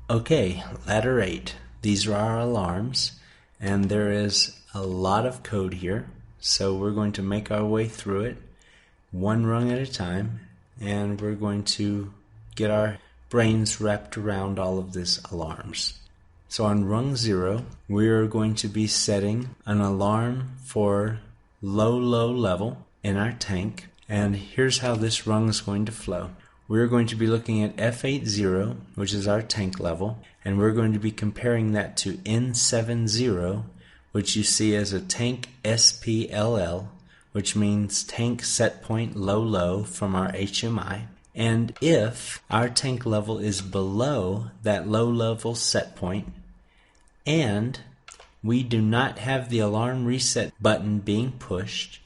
Okay, ladder 8. These are our alarms, and there is a lot of code here, so we're going to make our way through it one rung at a time, and we're going to get our brains wrapped around all of these alarms. So on rung 0, we're going to be setting an alarm for low level in our tank, and here's how this rung is going to flow. We're going to be looking at F80, which is our tank level, and we're going to be comparing that to N70, which you see as a tank SPLL, which means tank set point low from our HMI. And if our tank level is below that low level set point, and we do not have the alarm reset button being pushed,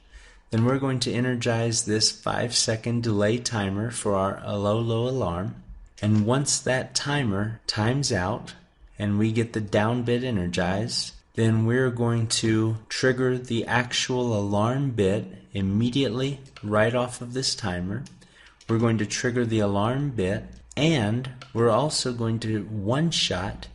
then we're going to energize this 5-second delay timer for our low alarm. And once that timer times out and we get the down bit energized, then we're going to trigger the actual alarm bit immediately right off of this timer. We're going to trigger the alarm bit, and we're also going to one-shot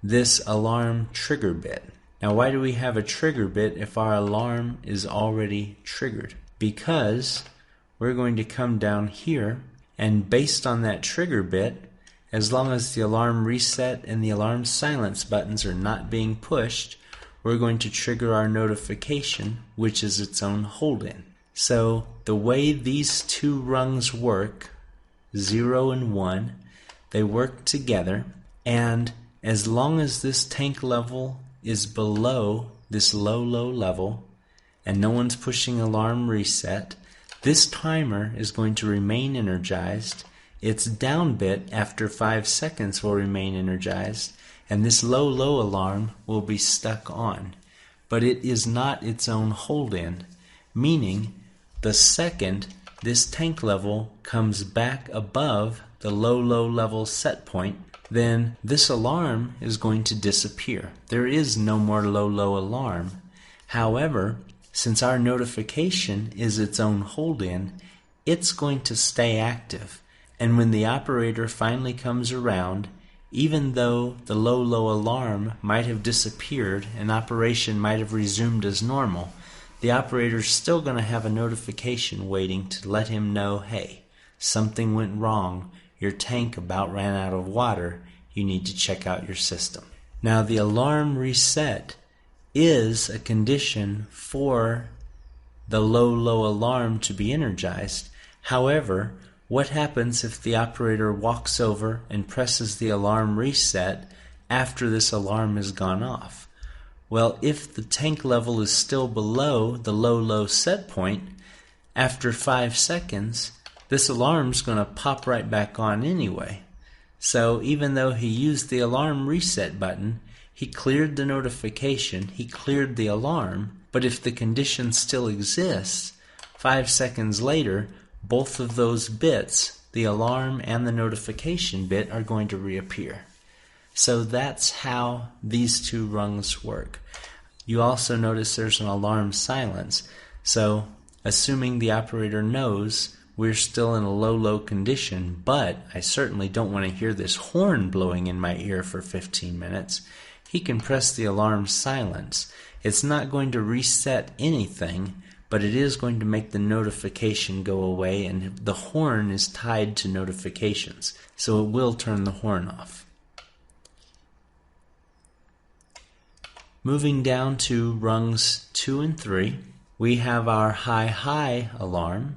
this alarm trigger bit. Now, why do we have a trigger bit if our alarm is already triggered? Because we're going to come down here, and based on that trigger bit, as long as the alarm reset and the alarm silence buttons are not being pushed, we're going to trigger our notification, which is its own hold-in. So the way these two rungs work, 0 and 1, they work together, and as long as this tank level is below this low level and no one's pushing alarm reset, this timer is going to remain energized. Its down bit after 5 seconds will remain energized, and this low alarm will be stuck on. But it is not its own hold-in, meaning the second this tank level comes back above the low level set point, then this alarm is going to disappear. There is no more low alarm. However, since our notification is its own hold-in, it's going to stay active. And when the operator finally comes around, even though the low alarm might have disappeared and operation might have resumed as normal, the operator's still going to have a notification waiting to let him know, hey, something went wrong. Your tank about ran out of water. You need to check out your system. Now, the alarm reset is a condition for the low alarm to be energized. However, what happens if the operator walks over and presses the alarm reset after this alarm has gone off? Well, if the tank level is still below the low set point, after 5 seconds, this alarm's going to pop right back on anyway. So even though he used the alarm reset button, he cleared the notification, he cleared the alarm, but if the condition still exists, 5 seconds later, both of those bits, the alarm and the notification bit, are going to reappear. So that's how these two rungs work. You also notice there's an alarm silence. So assuming the operator knows we're still in a low condition, but I certainly don't want to hear this horn blowing in my ear for 15 minutes, he can press the alarm silence. It's not going to reset anything, but it is going to make the notification go away, and the horn is tied to notifications, so it will turn the horn off. Moving down to rungs 2 and 3, we have our high alarm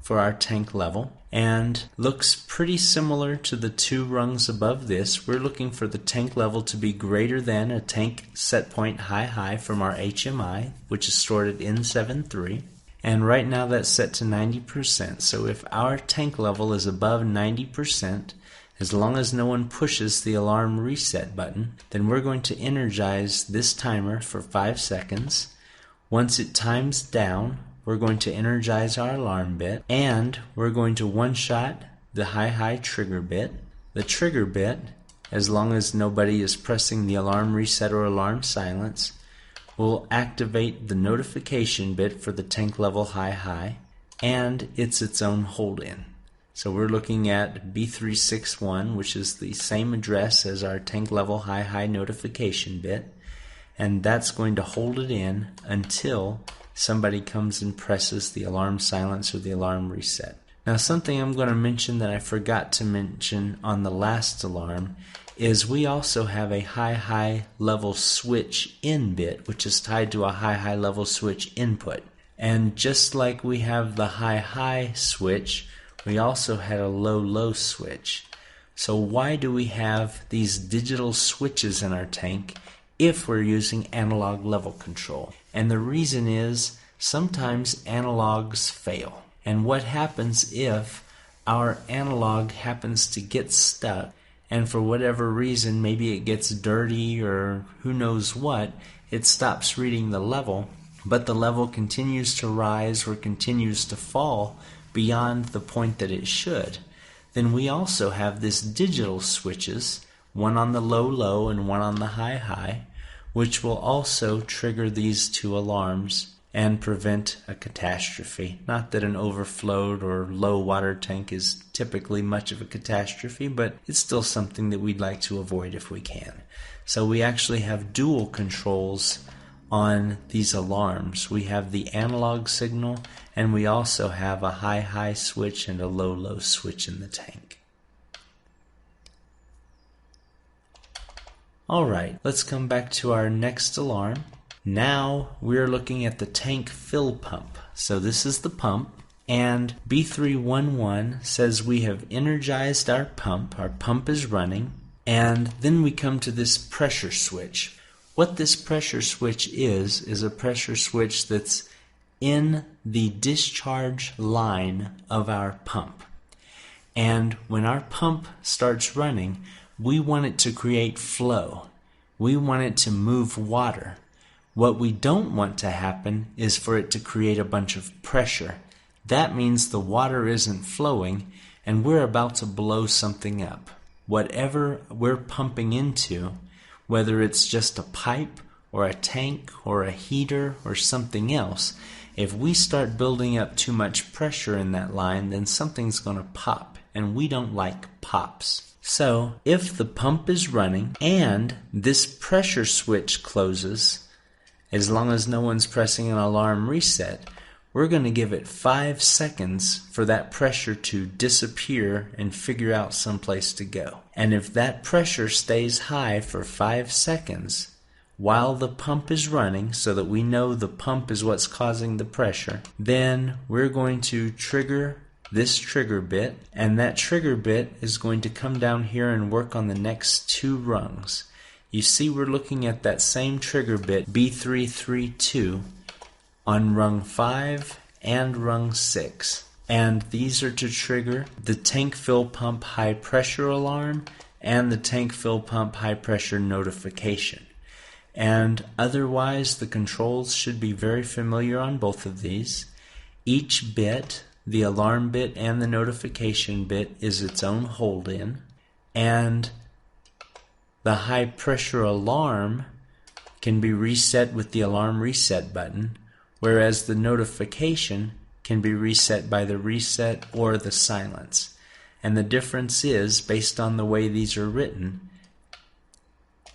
for our tank level, and looks pretty similar to the two rungs above this. We're looking for the tank level to be greater than a tank set point high from our HMI, which is stored at N73, and right now that's set to 90%. So if our tank level is above 90%, as long as no one pushes the alarm reset button, then we're going to energize this timer for 5 seconds. Once it times down, we're going to energize our alarm bit, and we're going to one-shot the high trigger bit. The trigger bit, as long as nobody is pressing the alarm reset or alarm silence, will activate the notification bit for the tank level high, and it's its own hold-in. So we're looking at B361, which is the same address as our tank level high notification bit, and that's going to hold it in until somebody comes and presses the alarm silence or the alarm reset. Now, something I'm going to mention that I forgot to mention on the last alarm is we also have a high level switch in bit, which is tied to a high level switch input. And just like we have the high switch, we also had a low switch. So why do we have these digital switches in our tank if we're using analog level control? And the reason is sometimes analogs fail. And what happens if our analog happens to get stuck and for whatever reason, maybe it gets dirty or who knows what, it stops reading the level, but the level continues to rise or continues to fall beyond the point that it should, then we also have this digital switches, one on the low and one on the high, which will also trigger these two alarms and prevent a catastrophe. Not that an overflowed or low water tank is typically much of a catastrophe, but it's still something that we'd like to avoid if we can. So we actually have dual controls on these alarms. We have the analog signal, and we also have a high switch and a low switch in the tank. Alright, let's come back to our next alarm. Now we're looking at the tank fill pump. So this is the pump, and B311 says we have energized our pump is running, and then we come to this pressure switch. What this pressure switch is a pressure switch that's in the discharge line of our pump. And when our pump starts running, we want it to create flow. We want it to move water. What we don't want to happen is for it to create a bunch of pressure. That means the water isn't flowing and we're about to blow something up. Whatever we're pumping into, whether it's just a pipe or a tank or a heater or something else, if we start building up too much pressure in that line, then something's going to pop, and we don't like pops. So if the pump is running and this pressure switch closes, as long as no one's pressing an alarm reset, we're going to give it 5 seconds for that pressure to disappear and figure out someplace to go. And if that pressure stays high for 5 seconds while the pump is running, so that we know the pump is what's causing the pressure, then we're going to trigger this trigger bit, and that trigger bit is going to come down here and work on the next 2 rungs. You see we're looking at that same trigger bit, B332, on rung 5 and rung 6. And these are to trigger the tank fill pump high pressure alarm and the tank fill pump high pressure notification. And otherwise the controls should be very familiar on both of these. Each bit, the alarm bit and the notification bit, is its own hold-in, and the high pressure alarm can be reset with the alarm reset button, whereas the notification can be reset by the reset or the silence. And the difference is, based on the way these are written,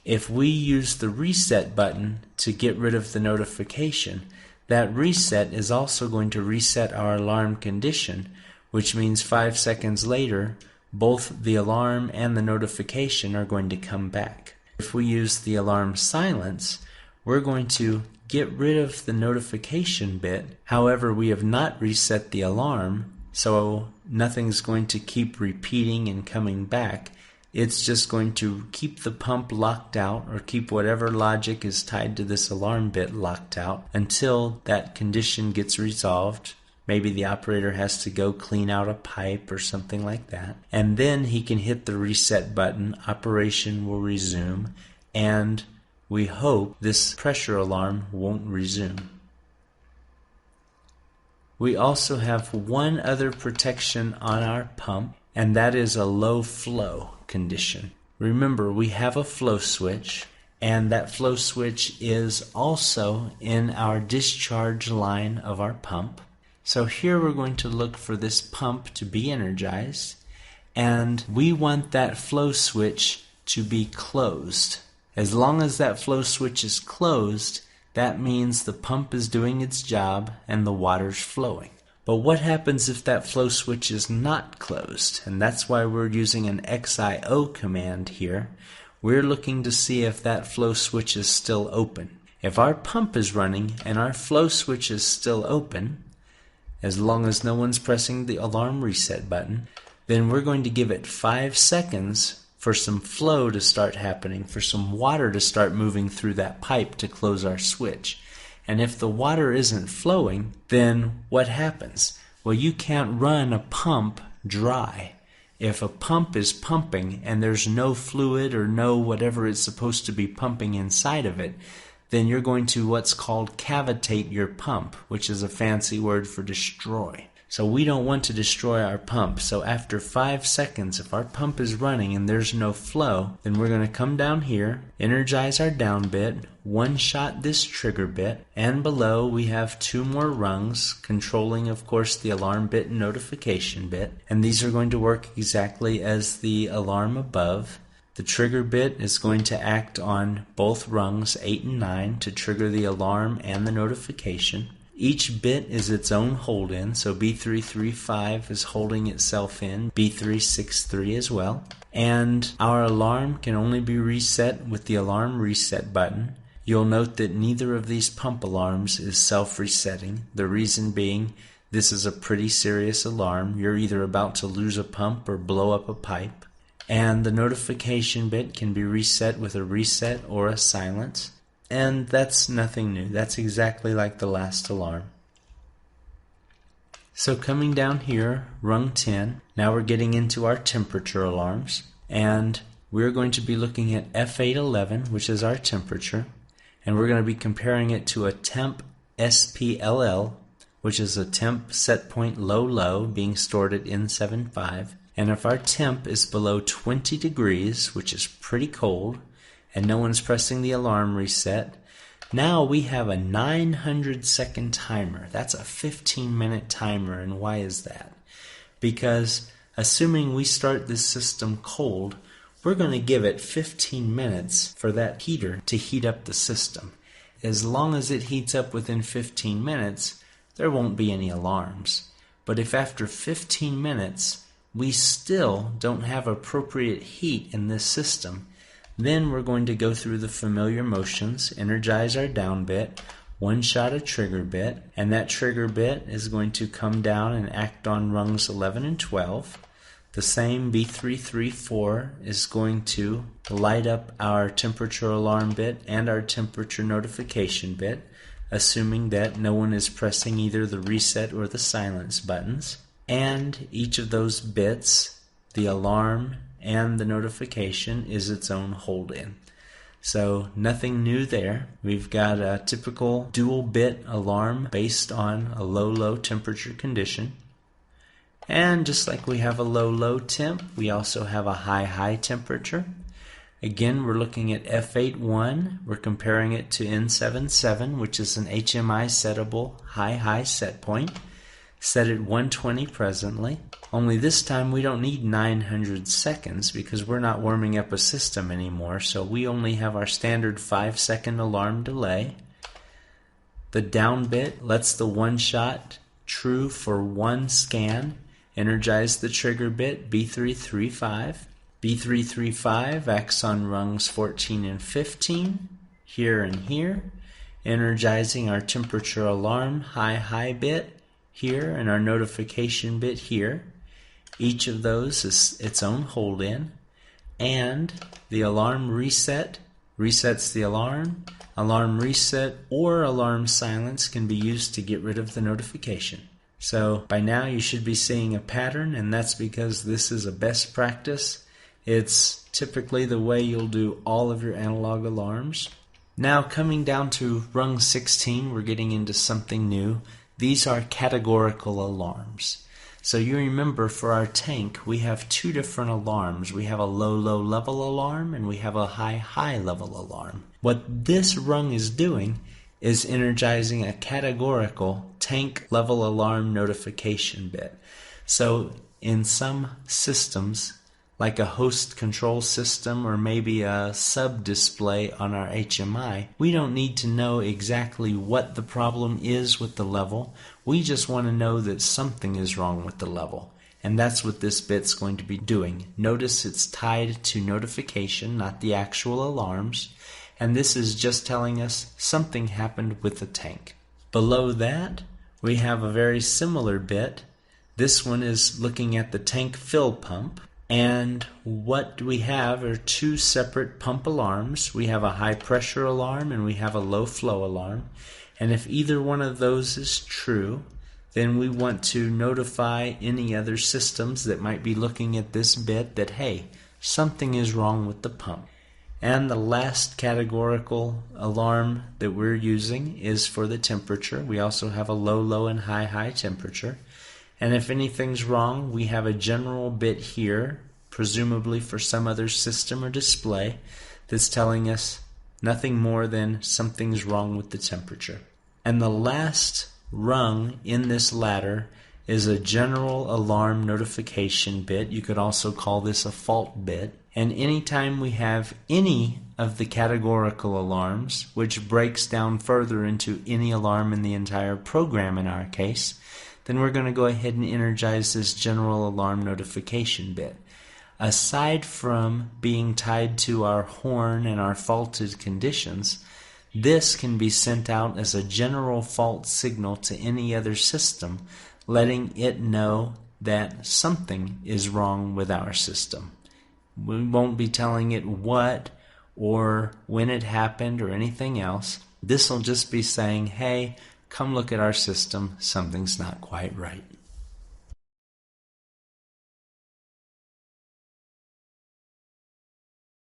if we use the reset button to get rid of the notification, that reset is also going to reset our alarm condition, which means 5 seconds later, both the alarm and the notification are going to come back. If we use the alarm silence, we're going to get rid of the notification bit. However, we have not reset the alarm, so nothing's going to keep repeating and coming back. It's just going to keep the pump locked out, or keep whatever logic is tied to this alarm bit locked out until that condition gets resolved. Maybe the operator has to go clean out a pipe or something like that. And then he can hit the reset button, operation will resume, and we hope this pressure alarm won't resume. We also have one other protection on our pump, and that is a low flow condition. Remember, we have a flow switch, and that flow switch is also in our discharge line of our pump. So here we're going to look for this pump to be energized, and we want that flow switch to be closed. As long as that flow switch is closed, that means the pump is doing its job and the water's flowing. But what happens if that flow switch is not closed? And that's why we're using an XIO command here. We're looking to see if that flow switch is still open. If our pump is running and our flow switch is still open, as long as no one's pressing the alarm reset button, then we're going to give it 5 seconds for some flow to start happening, for some water to start moving through that pipe to close our switch. And if the water isn't flowing, then what happens? Well, you can't run a pump dry. If a pump is pumping and there's no fluid or no whatever it's supposed to be pumping inside of it, then you're going to what's called cavitate your pump, which is a fancy word for destroy. So we don't want to destroy our pump. So after 5 seconds, if our pump is running and there's no flow, then we're going to come down here, energize our down bit, one-shot this trigger bit, and below we have 2 more rungs, controlling, of course, the alarm bit and notification bit. And these are going to work exactly as the alarm above. The trigger bit is going to act on both rungs 8 and 9 to trigger the alarm and the notification. Each bit is its own hold-in, so B335 is holding itself in, B363 as well. And our alarm can only be reset with the alarm reset button. You'll note that neither of these pump alarms is self-resetting. The reason being, this is a pretty serious alarm. You're either about to lose a pump or blow up a pipe. And the notification bit can be reset with a reset or a silence. And that's nothing new. That's exactly like the last alarm. So coming down here, rung 10, now we're getting into our temperature alarms. And we're going to be looking at F811, which is our temperature. And we're going to be comparing it to a temp SPLL, which is a temp set point low being stored at N75. And if our temp is below 20 degrees, which is pretty cold, and no one's pressing the alarm reset, now we have a 900-second timer. That's a 15-minute timer, and why is that? Because assuming we start this system cold, we're going to give it 15 minutes for that heater to heat up the system. As long as it heats up within 15 minutes, there won't be any alarms. But if after 15 minutes we still don't have appropriate heat in this system, then we're going to go through the familiar motions, energize our down bit, one-shot a trigger bit, and that trigger bit is going to come down and act on rungs 11 and 12. The same B334 is going to light up our temperature alarm bit and our temperature notification bit, assuming that no one is pressing either the reset or the silence buttons. And each of those bits, the alarm and the notification, is its own hold-in. So nothing new there. We've got a typical dual bit alarm based on a low temperature condition. And just like we have a low temp, we also have a high temperature. Again, we're looking at F81. We're comparing it to N77, which is an HMI settable high set point, set at 120 presently. Only this time we don't need 900 seconds because we're not warming up a system anymore, so we only have our standard 5-second alarm delay. The down bit lets the one-shot true for one scan energize the trigger bit B335. B335 acts on rungs 14 and 15, here and here, energizing our temperature alarm high bit here and our notification bit here. Each of those is its own hold-in, and the alarm reset resets the alarm. Alarm reset or alarm silence can be used to get rid of the notification. So by now you should be seeing a pattern, and that's because this is a best practice. It's typically the way you'll do all of your analog alarms. Now coming down to rung 16, we're getting into something new. These are categorical alarms. So you remember for our tank, we have 2 different alarms. We have a low level alarm and we have a high level alarm. What this rung is doing is energizing a categorical tank level alarm notification bit. So in some systems, like a host control system or maybe a sub-display on our HMI, we don't need to know exactly what the problem is with the level. We just want to know that something is wrong with the level. And that's what this bit's going to be doing. Notice it's tied to notification, not the actual alarms. And this is just telling us something happened with the tank. Below that, we have a very similar bit. This one is looking at the tank fill pump. And what we have are two separate pump alarms. We have a high pressure alarm and we have a low flow alarm. And if either one of those is true, then we want to notify any other systems that might be looking at this bit that, hey, something is wrong with the pump. And the last categorical alarm that we're using is for the temperature. We also have a low, low, and high, high temperature. And if anything's wrong, we have a general bit here, presumably for some other system or display, that's telling us nothing more than something's wrong with the temperature. And the last rung in this ladder is a general alarm notification bit. You could also call this a fault bit. And anytime we have any of the categorical alarms, which breaks down further into any alarm in the entire program in our case, then we're going to go ahead and energize this general alarm notification bit. Aside from being tied to our horn and our faulted conditions, this can be sent out as a general fault signal to any other system, letting it know that something is wrong with our system. We won't be telling it what or when it happened or anything else. This will just be saying, hey, come look at our system, something's not quite right.